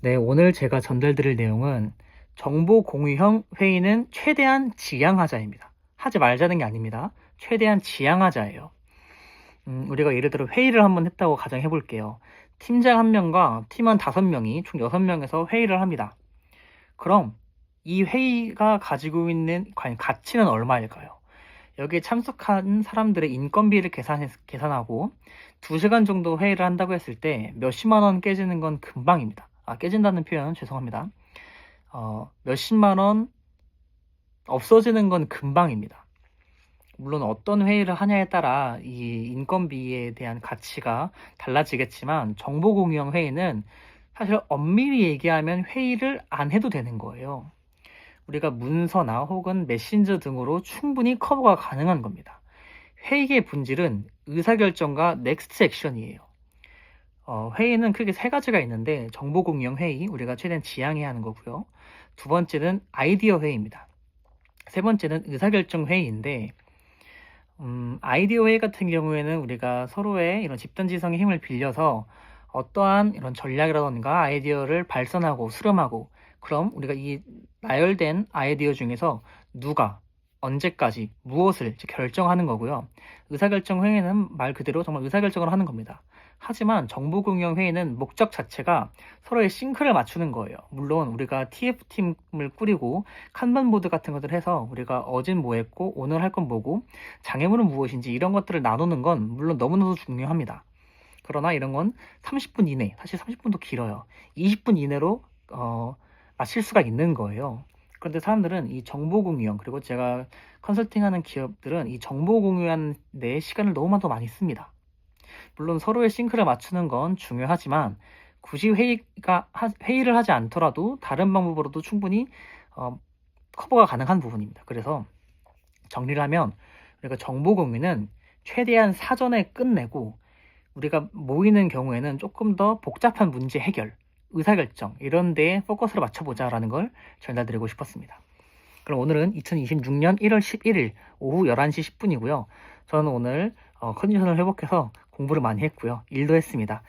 네, 오늘 제가 전달드릴 내용은 정보 공유형 회의는 최대한 지양하자입니다. 하지 말자는 게 아닙니다. 최대한 지양하자예요. 우리가 예를 들어 회의를 한번 했다고 가정해 볼게요. 팀장 1명과 팀원 5명이 총 6명에서 회의를 합니다. 그럼 이 회의가 가지고 있는 과연 가치는 얼마일까요? 여기에 참석한 사람들의 인건비를 계산하고 2시간 정도 회의를 한다고 했을 때 몇십만 원 깨지는 건 금방입니다. 깨진다는 표현 죄송합니다. 몇십만 원 없어지는 건 금방입니다. 물론 어떤 회의를 하냐에 따라 이 인건비에 대한 가치가 달라지겠지만 정보 공유형 회의는 사실 엄밀히 얘기하면 회의를 안 해도 되는 거예요. 우리가 문서나 혹은 메신저 등으로 충분히 커버가 가능한 겁니다. 회의의 본질은 의사결정과 넥스트 액션이에요. 회의는 크게 3가지가 있는데 정보 공유형 회의, 우리가 최대한 지양해야 하는 거고요. 2번째는 아이디어 회의입니다. 3번째는 의사결정 회의인데 아이디어 회의 같은 경우에는 우리가 서로의 이런 집단지성의 힘을 빌려서 어떠한 이런 전략이라던가 아이디어를 발산하고 수렴하고, 그럼 우리가 이 나열된 아이디어 중에서 누가 언제까지 무엇을 결정하는 거고요. 의사결정 회의는 말 그대로 정말 의사결정을 하는 겁니다. 하지만 정보공유형 회의는 목적 자체가 서로의 싱크를 맞추는 거예요. 물론 우리가 TF팀을 꾸리고 kanban 보드 같은 것들을 해서 우리가 어젠 뭐 했고 오늘 할 건 뭐고 장애물은 무엇인지 이런 것들을 나누는 건 물론 너무나도 중요합니다. 그러나 이런 건 30분 이내, 사실 30분도 길어요. 20분 이내로 마칠 수가 있는 거예요. 그런데 사람들은 이 정보 공유형, 그리고 제가 컨설팅하는 기업들은 이 정보 공유한 데 시간을 너무나도 많이 씁니다. 물론 서로의 싱크를 맞추는 건 중요하지만 굳이 회의를 하지 않더라도 다른 방법으로도 충분히 커버가 가능한 부분입니다. 그래서 정리를 하면 우리가 정보 공유는 최대한 사전에 끝내고 우리가 모이는 경우에는 조금 더 복잡한 문제 해결, 의사결정 이런 데에 포커스를 맞춰보자라는 걸 전달드리고 싶었습니다. 그럼 오늘은 2026년 1월 11일 오후 11시 10분이고요. 저는 오늘 컨디션을 회복해서 공부를 많이 했고요. 일도 했습니다.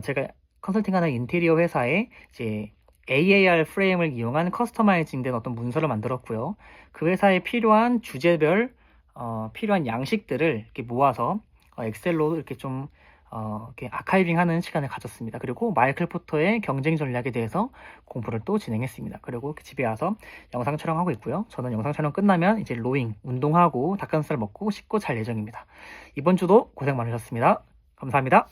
제가 컨설팅하는 인테리어 회사에 이제 AAR 프레임을 이용한 커스터마이징된 어떤 문서를 만들었고요. 그 회사에 필요한 주제별 필요한 양식들을 이렇게 모아서 엑셀로 이렇게 좀 이렇게 아카이빙하는 시간을 가졌습니다. 그리고 마이클 포터의 경쟁 전략에 대해서 공부를 또 진행했습니다. 그리고 집에 와서 영상 촬영하고 있고요. 저는 영상 촬영 끝나면 이제 로잉, 운동하고 닭가슴살 먹고 씻고 잘 예정입니다. 이번 주도 고생 많으셨습니다. 감사합니다.